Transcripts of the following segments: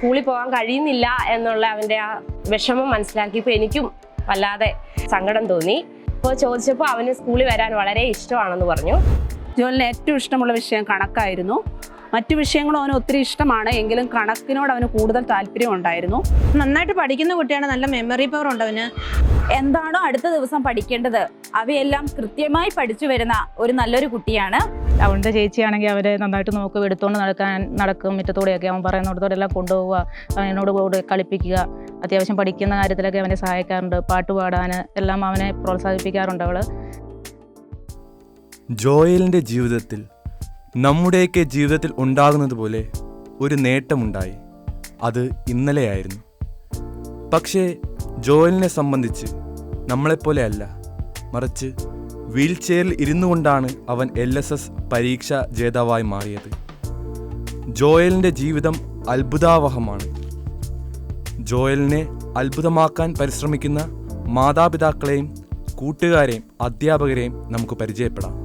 സ്കൂളിൽ പോകാൻ കഴിയുന്നില്ല എന്നുള്ള അവൻ്റെ ആ വിഷമം മനസ്സിലാക്കിയപ്പോൾ എനിക്കും വല്ലാതെ സങ്കടം തോന്നി. അപ്പോൾ ചോദിച്ചപ്പോൾ അവന് സ്കൂളിൽ വരാൻ വളരെ ഇഷ്ടമാണെന്ന് പറഞ്ഞു. ജോലിന് ഏറ്റവും ഇഷ്ടമുള്ള വിഷയം കണക്കായിരുന്നു. മറ്റു വിഷയങ്ങളും അവന് ഒത്തിരി ഇഷ്ടമാണ്, എങ്കിലും കണക്കിനോട് അവന് കൂടുതൽ താല്പര്യം ഉണ്ടായിരുന്നു. നന്നായിട്ട് പഠിക്കുന്ന കുട്ടിയാണ്, നല്ല മെമ്മറി പവർ ഉണ്ട് അവന്. എന്താണോ അടുത്ത ദിവസം പഠിക്കേണ്ടത് അവയെല്ലാം കൃത്യമായി പഠിച്ചു വരുന്ന ഒരു നല്ലൊരു കുട്ടിയാണ്. അവൻ്റെ ചേച്ചിയാണെങ്കിൽ അവരെ നന്നായിട്ട് നോക്കും, എടുത്തുകൊണ്ട് നടക്കും, മുറ്റത്തൂടെയൊക്കെ അവൻ പറയുന്നിടത്തോടെ എല്ലാം കൊണ്ടുപോവുക, അവനോട് കൂടെ കളിപ്പിക്കുക. അത്യാവശ്യം പഠിക്കുന്ന കാര്യത്തിലൊക്കെ അവനെ സഹായിക്കാറുണ്ട്, പാട്ട് പാടാൻ എല്ലാം അവനെ പ്രോത്സാഹിപ്പിക്കാറുണ്ട് അവൾ. ജോയലിൻ്റെ ജീവിതത്തിൽ നമ്മുടെയൊക്കെ ജീവിതത്തിൽ ഉണ്ടാകുന്നത് പോലെ ഒരു നേട്ടമുണ്ടായി. അത് ഇന്നലെയായിരുന്നു. പക്ഷേ ജോയലിനെ സംബന്ധിച്ച് നമ്മളെപ്പോലെയല്ല, മറിച്ച് വീൽ ചെയറിൽ ഇരുന്നു കൊണ്ടാണ് അവൻ LSS പരീക്ഷ ജേതാവായി മാറിയത്. ജോയലിൻ്റെ ജീവിതം അത്ഭുതാവഹമാണ്. ജോയലിനെ അത്ഭുതമാക്കാൻ പരിശ്രമിക്കുന്ന മാതാപിതാക്കളെയും കൂട്ടുകാരെയും അധ്യാപകരെയും നമുക്ക് പരിചയപ്പെടാം.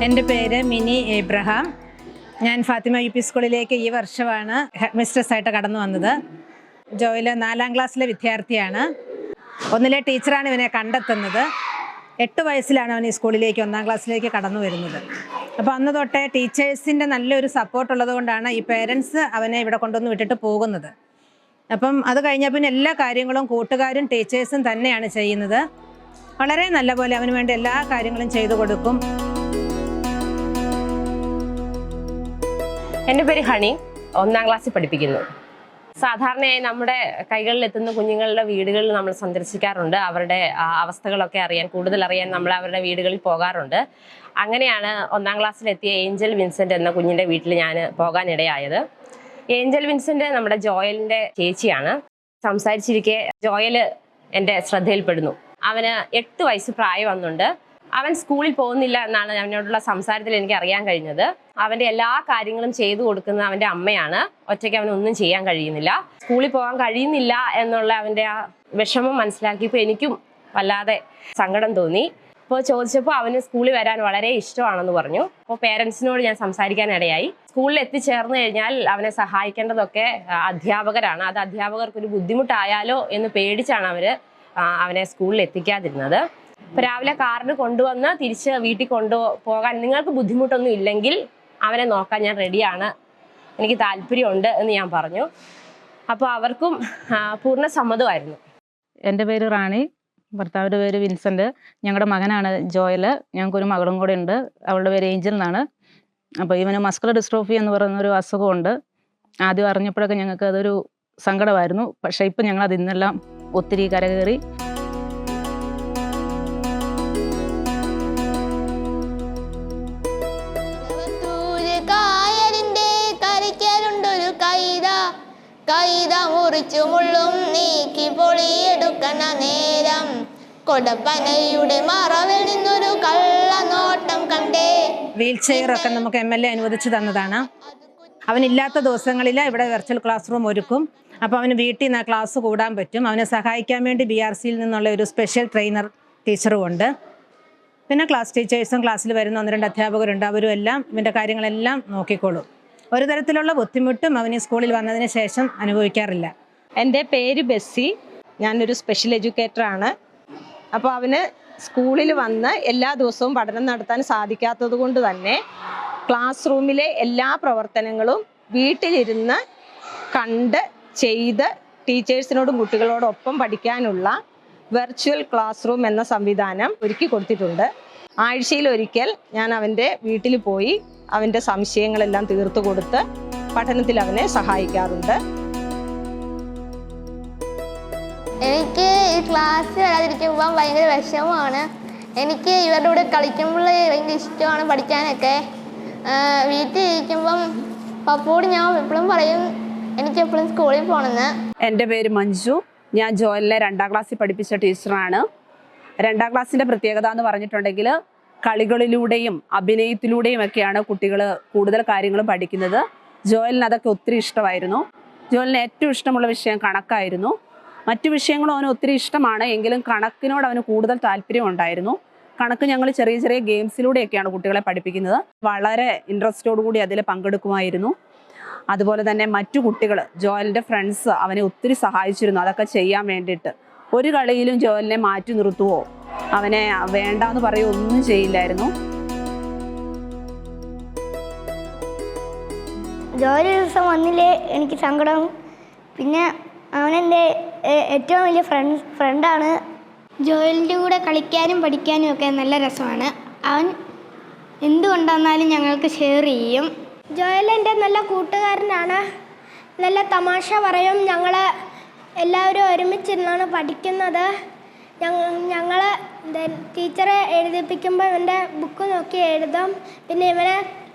എൻ്റെ പേര് മിനി എബ്രഹാം. ഞാൻ ഫാത്തിമ UP സ്കൂളിലേക്ക് ഈ വർഷമാണ് ഹെഡ് മിസ്ട്രസ്സായിട്ട് കടന്നു വന്നത്. ജോയിൽ 4ാം ക്ലാസ്സിലെ വിദ്യാർത്ഥിയാണ്. 1ലെ ടീച്ചറാണ് ഇവനെ കണ്ടെത്തുന്നത്. 8 വയസ്സിലാണ് അവൻ ഈ സ്കൂളിലേക്ക് 1ാം ക്ലാസ്സിലേക്ക് കടന്നു വരുന്നത്. അപ്പോൾ അന്ന് തൊട്ടേ ടീച്ചേഴ്സിൻ്റെ നല്ലൊരു സപ്പോർട്ട് ഉള്ളത് കൊണ്ടാണ് ഈ പേരൻസ് അവനെ ഇവിടെ കൊണ്ടുവന്ന് വിട്ടിട്ട് പോകുന്നത്. അപ്പം അത് കഴിഞ്ഞാൽ പിന്നെ എല്ലാ കാര്യങ്ങളും കൂട്ടുകാരും ടീച്ചേഴ്സും തന്നെയാണ് ചെയ്യുന്നത്. വളരെ നല്ല പോലെ അവന് വേണ്ടി എല്ലാ കാര്യങ്ങളും ചെയ്തു കൊടുക്കും. എൻ്റെ പേര് ഹണി, 1ാം ക്ലാസ്സിൽ പഠിപ്പിക്കുന്നു. സാധാരണയായി നമ്മുടെ കൈകളിലെത്തുന്ന കുഞ്ഞുങ്ങളുടെ വീടുകളിൽ നമ്മൾ സന്ദർശിക്കാറുണ്ട്. അവരുടെ അവസ്ഥകളൊക്കെ അറിയാൻ, കൂടുതൽ അറിയാൻ നമ്മൾ അവരുടെ വീടുകളിൽ പോകാറുണ്ട്. അങ്ങനെയാണ് 1ാം ക്ലാസ്സിലെത്തിയ ഏഞ്ചൽ വിൻസെൻ്റ് എന്ന കുഞ്ഞിൻ്റെ വീട്ടിൽ ഞാൻ പോകാനിടയായത്. ഏഞ്ചൽ വിൻസെൻ്റ് നമ്മുടെ ജോയലിൻ്റെ ചേച്ചിയാണ്. സംസാരിച്ചിരിക്കെ ജോയൽ എൻ്റെ ശ്രദ്ധയിൽപ്പെടുന്നു. അവന് 8 വയസ്സ് പ്രായം വന്നുണ്ട്. അവൻ സ്കൂളിൽ പോകുന്നില്ല എന്നാണ് അവനോടുള്ള സംസാരത്തിൽ എനിക്ക് അറിയാൻ കഴിഞ്ഞത്. അവൻ്റെ എല്ലാ കാര്യങ്ങളും ചെയ്തു കൊടുക്കുന്നത് അവൻ്റെ അമ്മയാണ്. ഒറ്റയ്ക്ക് അവനൊന്നും ചെയ്യാൻ കഴിയുന്നില്ല. സ്കൂളിൽ പോകാൻ കഴിയുന്നില്ല എന്നുള്ള അവൻ്റെ ആ വിഷമം മനസ്സിലാക്കിയപ്പോൾ എനിക്കും വല്ലാതെ സങ്കടം തോന്നി. അപ്പോൾ ചോദിച്ചപ്പോൾ അവന് സ്കൂളിൽ വരാൻ വളരെ ഇഷ്ടമാണെന്ന് പറഞ്ഞു. അപ്പോൾ പേരൻസിനോട് ഞാൻ സംസാരിക്കാനിടയായി. സ്കൂളിൽ എത്തിച്ചേർന്ന് കഴിഞ്ഞാൽ അവനെ സഹായിക്കേണ്ടതൊക്കെ അധ്യാപകരാണ്. അത് അധ്യാപകർക്കൊരു ബുദ്ധിമുട്ടായാലോ എന്ന് പേടിച്ചാണ് അവനെ സ്കൂളിൽ എത്തിക്കാതിരുന്നത്. അപ്പോൾ രാവിലെ കാറിന് കൊണ്ടുവന്ന് തിരിച്ച് വീട്ടിൽ കൊണ്ടുപോകാൻ നിങ്ങൾക്ക് ബുദ്ധിമുട്ടൊന്നും ഇല്ലെങ്കിൽ അവനെ നോക്കാൻ ഞാൻ റെഡിയാണ്, എനിക്ക് താല്പര്യമുണ്ട് എന്ന് ഞാൻ പറഞ്ഞു. അപ്പോൾ അവർക്കും പൂർണ്ണ സമ്മതമായിരുന്നു. എൻ്റെ പേര് റാണി, ഭർത്താവിൻ്റെ പേര് വിൻസെൻ്റ്. ഞങ്ങളുടെ മകനാണ് ജോയൽ. ഞങ്ങൾക്കൊരു മകളും കൂടെ ഉണ്ട്, അവളുടെ പേര് ഏഞ്ചൽ എന്നാണ്. അപ്പോൾ ഇവന് മസ്കുലർ ഡിസ്ട്രോഫി എന്ന് പറയുന്നൊരു അസുഖമുണ്ട്. ആദ്യം അറിഞ്ഞപ്പോഴൊക്കെ ഞങ്ങൾക്ക് അതൊരു സങ്കടമായിരുന്നു. പക്ഷേ ഇപ്പം ഞങ്ങൾ അതിന്നെല്ലാം ഒത്തിരി കരകയറി. കൈത മുറിച്ചു മുള്ളും നീക്കി പൊളിയെടുക്കണ നേരം കൊടപ്പനയുടെ മറവിൽ നിന്നൊരു കള്ളനോട്ടം കണ്ടേ. വീൽ ചെയറൊക്കെ നമുക്ക് MLA അനുവദിച്ചു തന്നതാണ്. അവനില്ലാത്ത ദിവസങ്ങളിൽ ഇവിടെ വെർച്വൽ ക്ലാസ് റൂം ഒരുക്കും. അപ്പോൾ അവന് വീട്ടിൽ നിന്ന് ക്ലാസ് കൂടാൻ പറ്റും. അവനെ സഹായിക്കാൻ വേണ്ടി BRCയിൽ നിന്നുള്ള ഒരു സ്പെഷ്യൽ ട്രെയിനർ ടീച്ചറും ഉണ്ട്. പിന്നെ ക്ലാസ് ടീച്ചേഴ്സും ക്ലാസ്സിൽ വരുന്ന 1-2 അധ്യാപകരുണ്ട്. അവരും എല്ലാം ഇവൻ്റെ കാര്യങ്ങളെല്ലാം നോക്കിക്കോളും. ഒരു തരത്തിലുള്ള ബുദ്ധിമുട്ടും അവന് സ്കൂളിൽ വന്നതിന് ശേഷം അനുഭവിക്കാറില്ല. എൻ്റെ പേര് ബെസ്സി, ഞാനൊരു സ്പെഷ്യൽ എഡ്യൂക്കേറ്ററാണ്. അപ്പോൾ അവന് സ്കൂളിൽ വന്ന് എല്ലാ ദിവസവും പഠനം നടത്താൻ സാധിക്കാത്തത് കൊണ്ട് തന്നെ ക്ലാസ് റൂമിലെ എല്ലാ പ്രവർത്തനങ്ങളും വീട്ടിലിരുന്ന് കണ്ട് ചെയ്ത് ടീച്ചേഴ്സിനോടും കുട്ടികളോടൊപ്പം പഠിക്കാനുള്ള വെർച്വൽ ക്ലാസ് റൂം എന്ന സംവിധാനം ഒരുക്കി കൊടുത്തിട്ടുണ്ട്. ആഴ്ചയിലൊരിക്കൽ ഞാൻ അവൻ്റെ വീട്ടിൽ പോയി അവൻ്റെ സംശയങ്ങളെല്ലാം തീർത്തു കൊടുത്ത് പഠനത്തിൽ അവനെ സഹായിക്കാറുണ്ട്. എനിക്ക് ഈ ക്ലാസ് വരാതിരിക്കുമ്പോൾ ഭയങ്കര വിഷമമാണ്. എനിക്ക് ഇവരുടെ കൂടെ കളിക്കുമ്പോൾ ഭയങ്കര ഇഷ്ടമാണ് പഠിക്കാനൊക്കെ. വീട്ടിൽ ഇരിക്കുമ്പം പപ്പോട് ഞാൻ എപ്പോഴും പറയും എനിക്ക് എപ്പോഴും സ്കൂളിൽ പോകണമെന്ന്. എൻ്റെ പേര് മഞ്ജു. ഞാൻ ജോയലിനെ 2ാം ക്ലാസ്സിൽ പഠിപ്പിച്ച ടീച്ചറാണ്. 2ാം ക്ലാസ്സിൻ്റെ പ്രത്യേകത എന്ന് പറഞ്ഞിട്ടുണ്ടെങ്കിൽ കളികളിലൂടെയും അഭിനയത്തിലൂടെയും ഒക്കെയാണ് കുട്ടികൾ കൂടുതൽ കാര്യങ്ങൾ പഠിക്കുന്നത്. ജോയലിന് അതൊക്കെ ഒത്തിരി ഇഷ്ടമായിരുന്നു. ജോയലിന് ഏറ്റവും ഇഷ്ടമുള്ള വിഷയം കണക്കായിരുന്നു. മറ്റു വിഷയങ്ങളും അവന് ഒത്തിരി ഇഷ്ടമാണ്, എങ്കിലും കണക്കിനോട് അവന് കൂടുതൽ താല്പര്യം ഉണ്ടായിരുന്നു. കണക്ക് ഞങ്ങൾ ചെറിയ ചെറിയ ഗെയിംസിലൂടെയൊക്കെയാണ് കുട്ടികളെ പഠിപ്പിക്കുന്നത്. വളരെ ഇൻട്രസ്റ്റോടു കൂടി അതിൽ പങ്കെടുക്കുമായിരുന്നു. അതുപോലെ തന്നെ മറ്റു കുട്ടികൾ, ജോയലിൻ്റെ ഫ്രണ്ട്സ് അവനെ ഒത്തിരി സഹായിച്ചിരുന്നു അതൊക്കെ ചെയ്യാൻ വേണ്ടിയിട്ട്. ഒരു കളിയിലും ജോയലിനെ മാറ്റി നിർത്തുവോ അവനെ വേണ്ടാന്ന് പറയുകയോ ഒന്നും ചെയ്യില്ലായിരുന്നു. ജോലി ദിവസം വന്നില്ലേ എനിക്ക് സങ്കടം. പിന്നെ അവനെൻ്റെ ഏറ്റവും വലിയ ഫ്രണ്ടാണ്. ജോലിൻ്റെ കൂടെ കളിക്കാനും പഠിക്കാനും ഒക്കെ നല്ല രസമാണ്. അവൻ എന്തുകൊണ്ടുവന്നാലും ഞങ്ങൾക്ക് ഷെയർ ചെയ്യും. ജോയൽ എൻ്റെ നല്ല കൂട്ടുകാരനാണ്. നല്ല തമാശ പറയും. ഞങ്ങൾ എല്ലാവരും ഒരുമിച്ചിരുന്നാണ് പഠിക്കുന്നത്. ഞങ്ങൾ ടീച്ചറെ എഴുതിപ്പിക്കുമ്പോൾ ഇവൻ്റെ ബുക്ക് നോക്കി എഴുതും. പിന്നെ ഇവനെ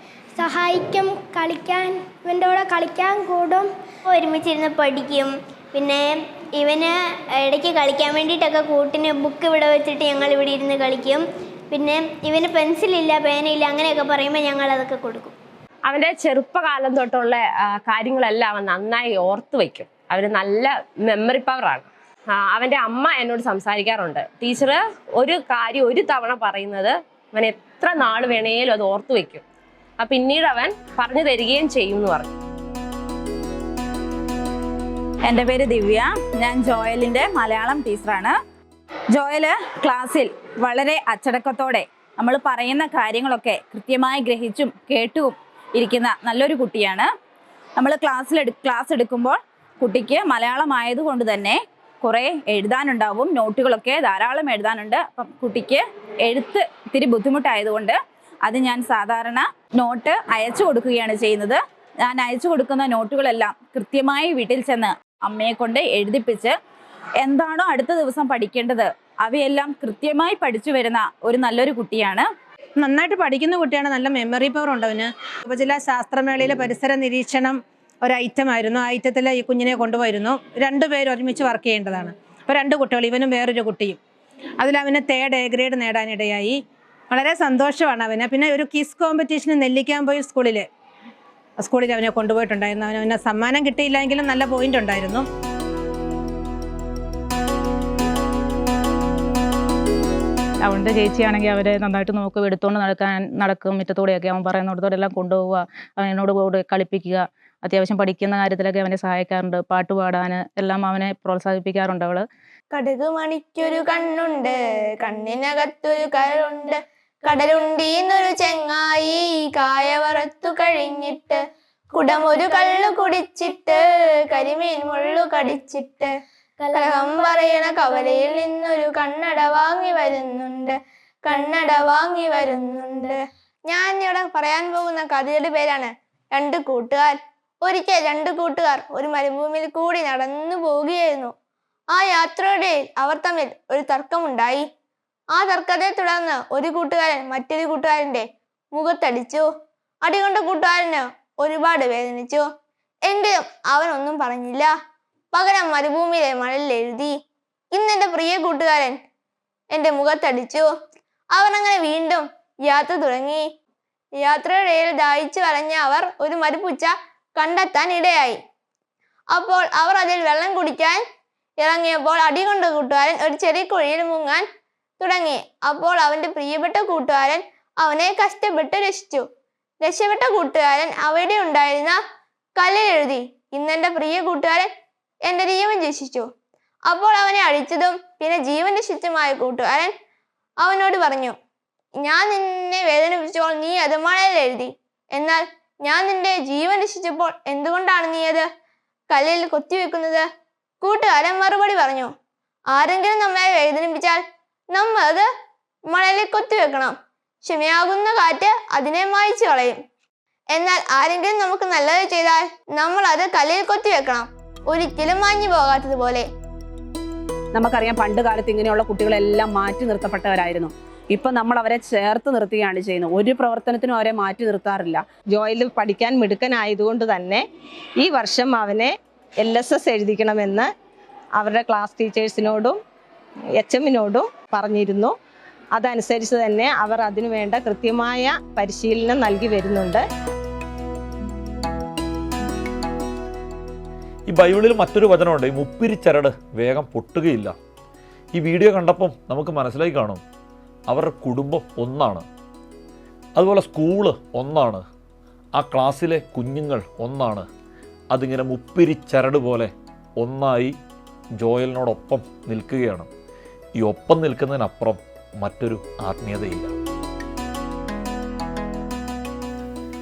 സഹായിക്കും കളിക്കാൻ, ഇവൻ്റെ കൂടെ കളിക്കാൻ കൂടും. ഒരുമിച്ചിരുന്ന് പഠിക്കും. പിന്നെ ഇവന് ഇടയ്ക്ക് കളിക്കാൻ വേണ്ടിയിട്ടൊക്കെ കൂട്ടിന് ബുക്ക് ഇവിടെ വെച്ചിട്ട് ഞങ്ങൾ ഇവിടെ ഇരുന്ന് കളിക്കും. പിന്നെ ഇവന് പെൻസിലില്ല, പേനയില്ല, അങ്ങനെയൊക്കെ പറയുമ്പോൾ ഞങ്ങൾ അതൊക്കെ കൊടുക്കും. അവൻ്റെ ചെറുപ്പകാലം തൊട്ടുള്ള കാര്യങ്ങളെല്ലാം അവൻ നന്നായി ഓർത്ത് വയ്ക്കും. അവന് നല്ല മെമ്മറി പവറാണ്. അവൻ്റെ അമ്മ എന്നോട് സംസാരിക്കാറുണ്ട്, ടീച്ചർ ഒരു കാര്യം ഒരു തവണ പറയുന്നത് അവൻ എത്ര നാൾ വേണേലും അത് ഓർത്ത് വയ്ക്കും. പിന്നീട് അവൻ പറഞ്ഞു തരികയും ചെയ്യും എന്ന് പറഞ്ഞു. എൻ്റെ പേര് ദിവ്യ. ഞാൻ ജോയലിൻ്റെ മലയാളം ടീച്ചറാണ്. ജോയല് ക്ലാസ്സിൽ വളരെ അച്ചടക്കത്തോടെ നമ്മൾ പറയുന്ന കാര്യങ്ങളൊക്കെ കൃത്യമായി ഗ്രഹിച്ചും കേട്ടും ഇരിക്കുന്ന നല്ലൊരു കുട്ടിയാണ്. നമ്മൾ ക്ലാസ് എടുക്കുമ്പോൾ കുട്ടിക്ക് മലയാളം ആയതുകൊണ്ട് തന്നെ കുറേ എഴുതാനുണ്ടാവും. നോട്ടുകളൊക്കെ ധാരാളം എഴുതാനുണ്ട്. അപ്പം കുട്ടിക്ക് എഴുത്ത് ഇത്തിരി ബുദ്ധിമുട്ടായതുകൊണ്ട് അത് ഞാൻ സാധാരണ നോട്ട് അയച്ചു കൊടുക്കുകയാണ് ചെയ്യുന്നത്. ഞാൻ അയച്ചു കൊടുക്കുന്ന നോട്ടുകളെല്ലാം കൃത്യമായി വീട്ടിൽ ചെന്ന് അമ്മയെ കൊണ്ട് എഴുതിപ്പിച്ച് എന്താണോ അടുത്ത ദിവസം പഠിക്കേണ്ടത് അവയെല്ലാം കൃത്യമായി പഠിച്ചു വരുന്ന ഒരു നല്ലൊരു കുട്ടിയാണ്. നന്നായിട്ട് പഠിക്കുന്ന കുട്ടിയാണ്. നല്ല മെമ്മറി പവർ ഉണ്ട് അവന്. ഉപജില്ലാ ശാസ്ത്രമേളയിലെ പരിസര നിരീക്ഷണം ഒരു ഐറ്റം ആയിരുന്നു. ആ ഐറ്റത്തിൽ ഈ കുഞ്ഞിനെ കൊണ്ടുപോയിരുന്നു. 2 പേര് ഒരുമിച്ച് വർക്ക് ചെയ്യേണ്ടതാണ്. അപ്പോൾ 2 കുട്ടികൾ, ഇവനും വേറൊരു കുട്ടിയും. അതിലവന് 3rd A ഗ്രേഡ് നേടാനിടയായി. വളരെ സന്തോഷമാണ് അവന്. പിന്നെ ഒരു ക്വിസ് കോമ്പറ്റീഷന് നെല്ലിക്കാംപൊയിൽ സ്കൂളിൽ അവനെ കൊണ്ടുപോയിട്ടുണ്ടായിരുന്നു. അവന് സമ്മാനം കിട്ടിയില്ലെങ്കിലും നല്ല പോയിന്റ് ഉണ്ടായിരുന്നു. അവൻ്റെ ചേച്ചിയാണെങ്കിൽ അവരെ നന്നായിട്ട് നോക്കും, എടുത്തുകൊണ്ട് നടക്കും, മുറ്റത്തൂടെയൊക്കെ അവൻ പറയുന്നിടത്തോടെല്ലാം കൊണ്ടുപോവുക, അവനോട് കൂടെ കളിപ്പിക്കുക. അത്യാവശ്യം പഠിക്കുന്ന കാര്യത്തിലൊക്കെ അവനെ സഹായിക്കാറുണ്ട്. പാട്ട് പാടാൻ എല്ലാം അവനെ പ്രോത്സാഹിപ്പിക്കാറുണ്ട് അവള്. കടുക് മണിക്കൊരു കണ്ണുണ്ട്, കണ്ണിനകത്തൊരു കരളുണ്ട്, കടലുണ്ടീന്നൊരു ചെങ്ങായി കായ വറുത്തു കഴിഞ്ഞിട്ട്, കുടമൊരു കള്ളു കുടിച്ചിട്ട്, കരിമീൻ മുള്ളു കടിച്ചിട്ട്, കലഹം പറയണ കവലയിൽ നിന്നൊരു കണ്ണട വാങ്ങി വരുന്നുണ്ട്. ഞാൻ ഇവിടെ പറയാൻ പോകുന്ന കഥയുടെ പേരാണ് 2 കൂട്ടുകാർ. ഒരിക്കൽ 2 കൂട്ടുകാർ ഒരു മരുഭൂമിയിൽ കൂടി നടന്നു പോവുകയായിരുന്നു. ആ യാത്രയുടെ അവർ തമ്മിൽ ഒരു തർക്കമുണ്ടായി. ആ തർക്കത്തെ തുടർന്ന് ഒരു കൂട്ടുകാരൻ മറ്റൊരു കൂട്ടുകാരന്റെ മുഖത്തടിച്ചു. അടികൊണ്ട കൂട്ടുകാരന് ഒരുപാട് വേദനിച്ചു. എങ്കിലും അവൻ ഒന്നും പറഞ്ഞില്ല. പകരം മരുഭൂമിയിലെ മണലിൽ എഴുതി, ഇന്നെന്റെ പ്രിയ കൂട്ടുകാരൻ എന്റെ മുഖത്തടിച്ചു. അവർ അങ്ങനെ വീണ്ടും യാത്ര തുടങ്ങി. യാത്രയുടെ ദാഹിച്ചു വലഞ്ഞ അവർ ഒരു മരുപ്പുച്ച കണ്ടെത്താൻ ഇടയായി. അപ്പോൾ അവർ അതിൽ വെള്ളം കുടിക്കാൻ ഇറങ്ങിയപ്പോൾ അടികൊണ്ട കൂട്ടുകാരൻ ഒരു ചെറിയ കുഴിയിൽ മുങ്ങാൻ തുടങ്ങി. അപ്പോൾ അവന്റെ പ്രിയപ്പെട്ട കൂട്ടുകാരൻ അവനെ കഷ്ടപ്പെട്ട് രക്ഷിച്ചു. രക്ഷപ്പെട്ട കൂട്ടുകാരൻ അവിടെ ഉണ്ടായിരുന്ന കല്ലിൽ എഴുതി, ഇന്നെന്റെ പ്രിയ കൂട്ടുകാരൻ എന്റെ ജീവൻ രക്ഷിച്ചു. അപ്പോൾ അവനെ അടിച്ചതും പിന്നെ ജീവൻ രക്ഷിച്ചുമായ കൂട്ടുകാരൻ അവനോട് പറഞ്ഞു, ഞാൻ നിന്നെ വേദനിപ്പിച്ചപ്പോൾ നീ അത് മണലിൽ എഴുതി, എന്നാൽ ഞാൻ നിന്റെ ജീവൻ രക്ഷിച്ചപ്പോൾ എന്തുകൊണ്ടാണ് നീ അത് കല്ലിൽ കൊത്തിവെക്കുന്നത്? കൂട്ടുകാരൻ മറുപടി പറഞ്ഞു, ആരെങ്കിലും നമ്മളെ വേദനിപ്പിച്ചാൽ നമ്മൾ അത് മണലിൽ കൊത്തിവെക്കണം. ക്ഷമയാകുന്ന കാറ്റ് അതിനെ മായ്ച്ചു കളയും. എന്നാൽ ആരെങ്കിലും നമുക്ക് നല്ലത് ചെയ്താൽ നമ്മൾ അത് കല്ലിൽ കൊത്തിവെക്കണം, ഒരിക്കലും മാഞ്ഞു പോകാത്തതുപോലെ. നമുക്കറിയാം, പണ്ട് കാലത്ത് ഇങ്ങനെയുള്ള കുട്ടികളെല്ലാം മാറ്റി നിർത്തപ്പെട്ടവരായിരുന്നു. ഇപ്പം നമ്മൾ അവരെ ചേർത്ത് നിർത്തുകയാണ് ചെയ്യുന്നത്. ഒരു പ്രവർത്തനത്തിനും അവരെ മാറ്റി നിർത്താറില്ല. ജോയിൽ പഠിക്കാൻ മിടുക്കനായതുകൊണ്ട് തന്നെ ഈ വർഷം അവനെ LSS എഴുതിക്കണമെന്ന് അവരുടെ ക്ലാസ് ടീച്ചേഴ്സിനോടും HMനോടും പറഞ്ഞിരുന്നു. അതനുസരിച്ച് തന്നെ അവർ അതിനു വേണ്ട കൃത്യമായ പരിശീലനം നൽകി വരുന്നുണ്ട്. ഈ ബൈബിളിൽ മറ്റൊരു വചനമുണ്ട്, ഈ മുപ്പിരിച്ചരട് വേഗം പൊട്ടുകയില്ല. ഈ വീഡിയോ കണ്ടപ്പം നമുക്ക് മനസ്സിലായി കാണും, അവരുടെ കുടുംബം ഒന്നാണ്, അതുപോലെ സ്കൂള് ഒന്നാണ്, ആ ക്ലാസ്സിലെ കുഞ്ഞുങ്ങൾ ഒന്നാണ്. അതിങ്ങനെ മുപ്പിരിച്ചരട് പോലെ ഒന്നായി ജോയലിനോടൊപ്പം നിൽക്കുകയാണ്. ഈ ഒപ്പം നിൽക്കുന്നതിനപ്പുറം മറ്റൊരു ആത്മീയതയില്ല.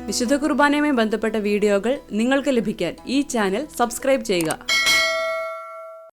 വിശുദ്ധ കുർബാനയുമായി ബന്ധപ്പെട്ട വീഡിയോകൾ നിങ്ങൾക്ക് ലഭിക്കാൻ ഈ ചാനൽ സബ്സ്ക്രൈബ് ചെയ്യുക.